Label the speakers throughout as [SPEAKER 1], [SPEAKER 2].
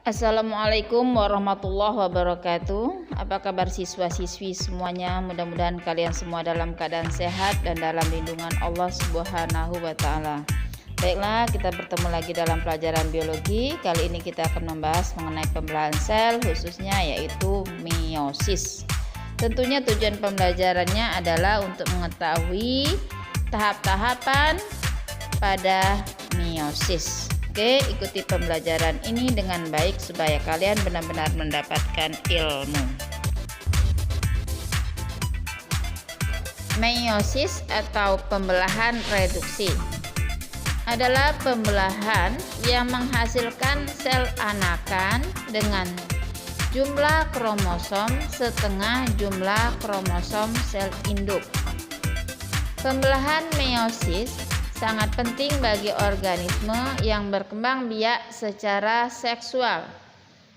[SPEAKER 1] Assalamualaikum warahmatullahi wabarakatuh. Apa kabar siswa-siswi semuanya? Mudah-mudahan kalian semua dalam keadaan sehat dan dalam lindungan Allah Subhanahu wa Ta'ala. Baiklah, kita bertemu lagi dalam pelajaran biologi. Kali ini kita akan membahas mengenai pembelahan sel, khususnya yaitu meiosis. Tentunya tujuan pembelajarannya adalah untuk mengetahui tahap-tahapan pada meiosis. Oke, ikuti pembelajaran ini dengan baik supaya kalian benar-benar mendapatkan ilmu. Meiosis atau pembelahan reduksi adalah pembelahan yang menghasilkan sel anakan dengan jumlah kromosom setengah jumlah kromosom sel induk. Pembelahan meiosis sangat penting bagi organisme yang berkembang biak secara seksual,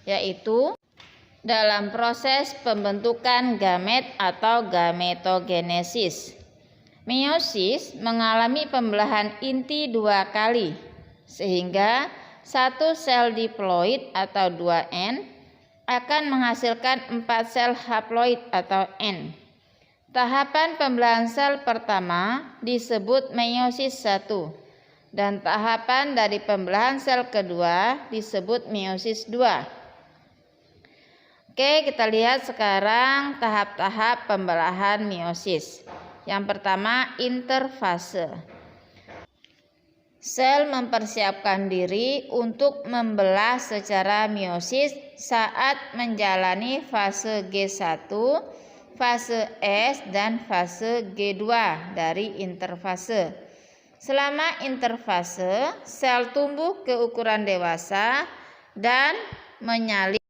[SPEAKER 1] yaitu dalam proses pembentukan gamet atau gametogenesis. Meiosis mengalami pembelahan inti 2 kali, sehingga satu sel diploid atau 2N akan menghasilkan 4 sel haploid atau N. Tahapan pembelahan sel pertama disebut meiosis 1 dan tahapan dari pembelahan sel kedua disebut meiosis 2. Oke, kita lihat sekarang tahap-tahap pembelahan meiosis. Yang pertama, interfase. Sel mempersiapkan diri untuk membelah secara meiosis saat menjalani fase G1, fase S dan fase G2 dari interfase. Selama interfase, sel tumbuh ke ukuran dewasa dan menyalin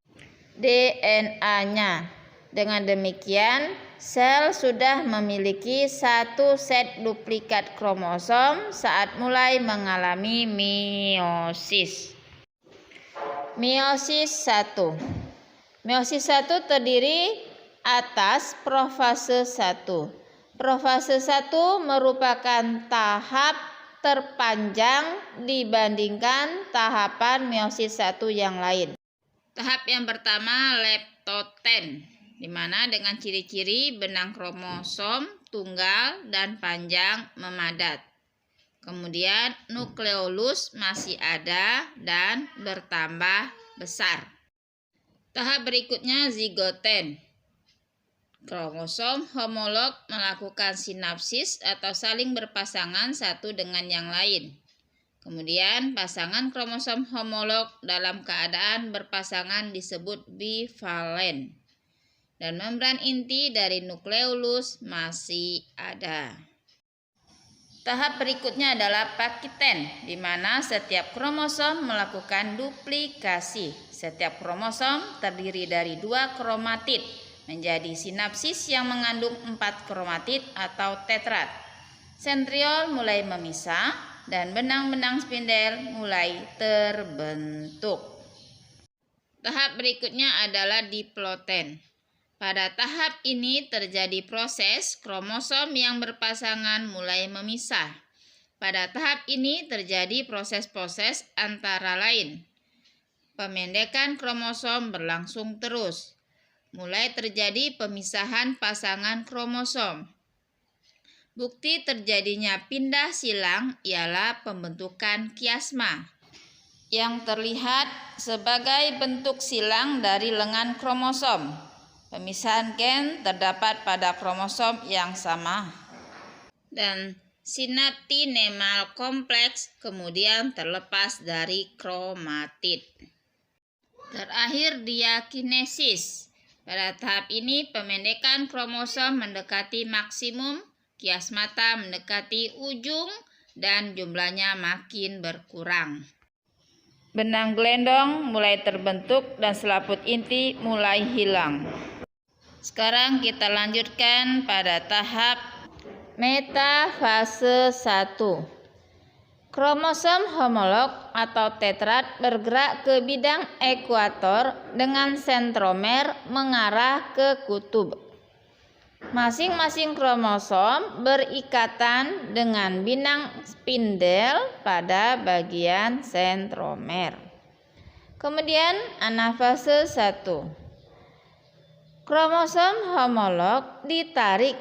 [SPEAKER 1] DNA-nya. Dengan demikian, sel sudah memiliki satu set duplikat kromosom saat mulai mengalami meiosis. Meiosis 1. Meiosis 1 terdiri atas profase 1. Profase 1 merupakan tahap terpanjang dibandingkan tahapan meiosis 1 yang lain. Tahap yang pertama leptoten, di mana dengan ciri-ciri benang kromosom tunggal dan panjang memadat. Kemudian nukleolus masih ada dan bertambah besar. Tahap berikutnya zigoten. Kromosom homolog melakukan sinapsis atau saling berpasangan satu dengan yang lain. Kemudian pasangan kromosom homolog dalam keadaan berpasangan disebut bivalen. Dan membran inti dari nukleolus masih ada. Tahap berikutnya adalah pakiten, di mana setiap kromosom melakukan duplikasi. Setiap kromosom terdiri dari 2 kromatid menjadi sinapsis yang mengandung 4 kromatid atau tetrad. Sentriol mulai memisah dan benang-benang spindel mulai terbentuk. Tahap berikutnya adalah diploten. Pada tahap ini terjadi proses kromosom yang berpasangan mulai memisah. Pada tahap ini terjadi proses-proses antara lain. Pemendekan kromosom berlangsung terus. Mulai terjadi pemisahan pasangan kromosom. Bukti terjadinya pindah silang ialah pembentukan kiasma, yang terlihat sebagai bentuk silang dari lengan kromosom. Pemisahan gen terdapat pada kromosom yang sama. Dan sinaptinemal kompleks kemudian terlepas dari kromatid. Terakhir, diakinesis. Pada tahap ini, pemendekan kromosom mendekati maksimum, kiasmata mendekati ujung, dan jumlahnya makin berkurang. Benang gelendong mulai terbentuk dan selaput inti mulai hilang. Sekarang kita lanjutkan pada tahap metafase 1. Kromosom homolog atau tetrad bergerak ke bidang ekuator dengan sentromer mengarah ke kutub. Masing-masing kromosom berikatan dengan benang spindel pada bagian sentromer. Kemudian anafase 1. Kromosom homolog ditarik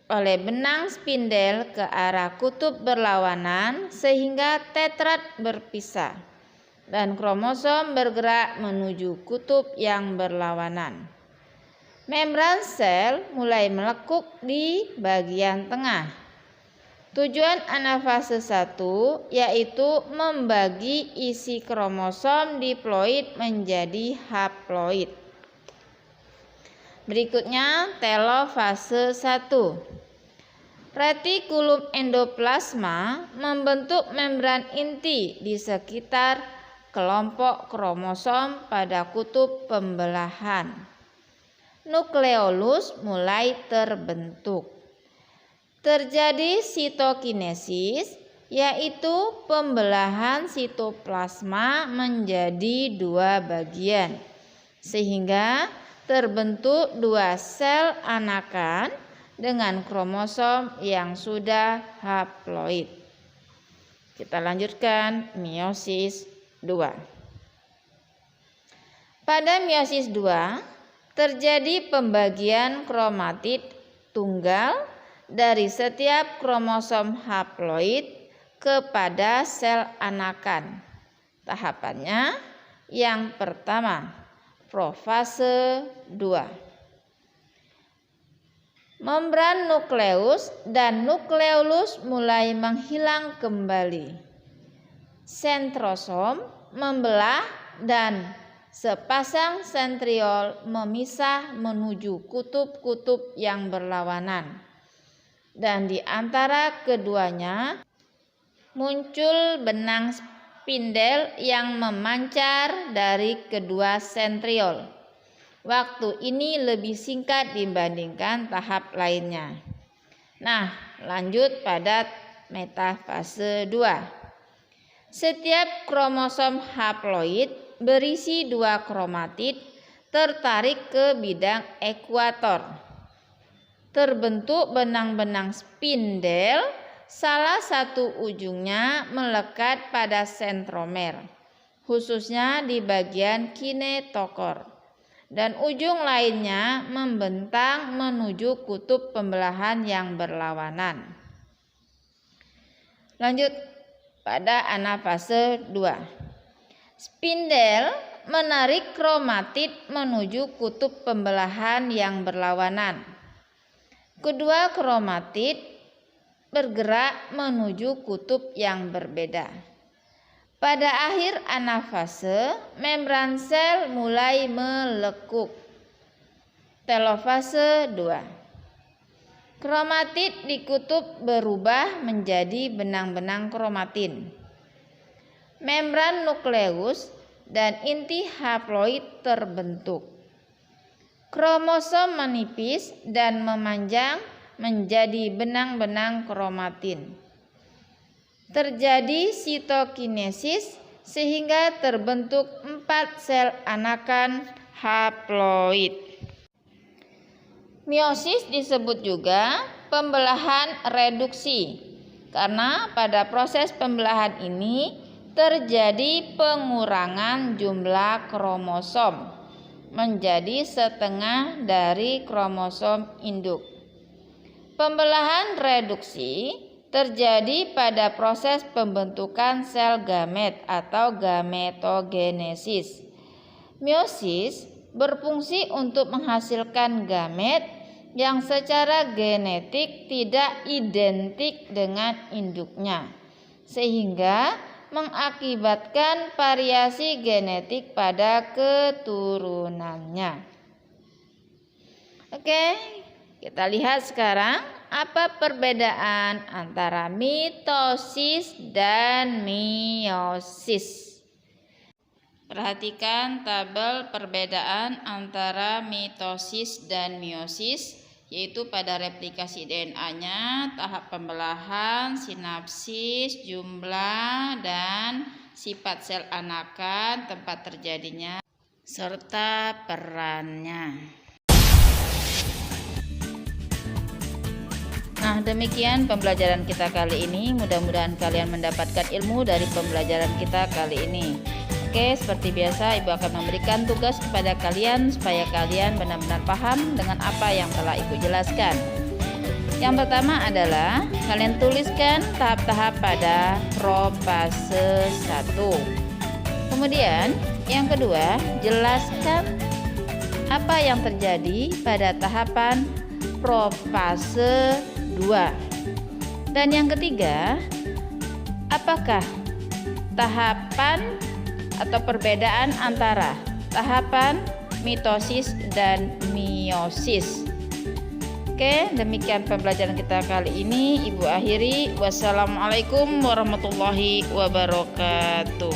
[SPEAKER 1] oleh benang spindel ke arah kutub berlawanan sehingga tetrad berpisah dan kromosom bergerak menuju kutub yang berlawanan. Membran sel mulai melekuk di bagian tengah. Tujuan anafase 1 yaitu membagi isi kromosom diploid menjadi haploid. Berikutnya telofase 1. Retikulum endoplasma membentuk membran inti di sekitar kelompok kromosom pada kutub pembelahan. Nukleolus mulai terbentuk. Terjadi sitokinesis, yaitu pembelahan sitoplasma menjadi 2 bagian, sehingga terbentuk 2 sel anakan dengan kromosom yang sudah haploid. Kita lanjutkan meiosis 2. Pada meiosis 2 terjadi pembagian kromatid tunggal dari setiap kromosom haploid kepada sel anakan. Tahapannya yang pertama, profase 2. Membran nukleus dan nukleolus mulai menghilang kembali. Sentrosom membelah dan sepasang sentriol memisah menuju kutub-kutub yang berlawanan. Dan di antara keduanya muncul benang spindel yang memancar dari kedua sentriol. Waktu ini lebih singkat dibandingkan tahap lainnya. Nah, lanjut pada metafase 2. Setiap kromosom haploid berisi 2 kromatid tertarik ke bidang ekuator. Terbentuk benang-benang spindel. Salah satu ujungnya melekat pada sentromer, khususnya di bagian kinetokor, dan ujung lainnya membentang menuju kutub pembelahan yang berlawanan. Lanjut pada anafase 2. Spindel menarik kromatid menuju kutub pembelahan yang berlawanan. Kedua kromatid bergerak menuju kutub yang berbeda. Pada akhir anafase, membran sel mulai melekuk. Telofase 2. Kromatid di kutub berubah menjadi benang-benang kromatin. Membran nukleus dan inti haploid terbentuk. Kromosom menipis dan memanjang menjadi benang-benang kromatin. Terjadi sitokinesis sehingga terbentuk 4 sel anakan haploid. Meiosis disebut juga pembelahan reduksi karena pada proses pembelahan ini terjadi pengurangan jumlah kromosom menjadi setengah dari kromosom induk. Pembelahan reduksi terjadi pada proses pembentukan sel gamet atau gametogenesis. Meiosis berfungsi untuk menghasilkan gamet yang secara genetik tidak identik dengan induknya, sehingga mengakibatkan variasi genetik pada keturunannya. Oke. Kita lihat sekarang apa perbedaan antara mitosis dan meiosis. Perhatikan tabel perbedaan antara mitosis dan meiosis, yaitu pada replikasi DNA, tahap pembelahan, sinapsis, jumlah dan sifat sel anakan, tempat terjadinya, serta perannya. Nah, demikian pembelajaran kita kali ini. Mudah-mudahan kalian mendapatkan ilmu dari pembelajaran kita kali ini. Oke, seperti biasa Ibu akan memberikan tugas kepada kalian supaya kalian benar-benar paham dengan apa yang telah Ibu jelaskan. Yang pertama adalah kalian tuliskan tahap-tahap pada propase 1. Kemudian yang kedua, jelaskan apa yang terjadi pada tahapan propase 2. Dan yang ketiga, apakah tahapan atau perbedaan antara tahapan mitosis dan meiosis. Oke, demikian pembelajaran kita kali ini. Ibu akhiri. Wassalamualaikum warahmatullahi wabarakatuh.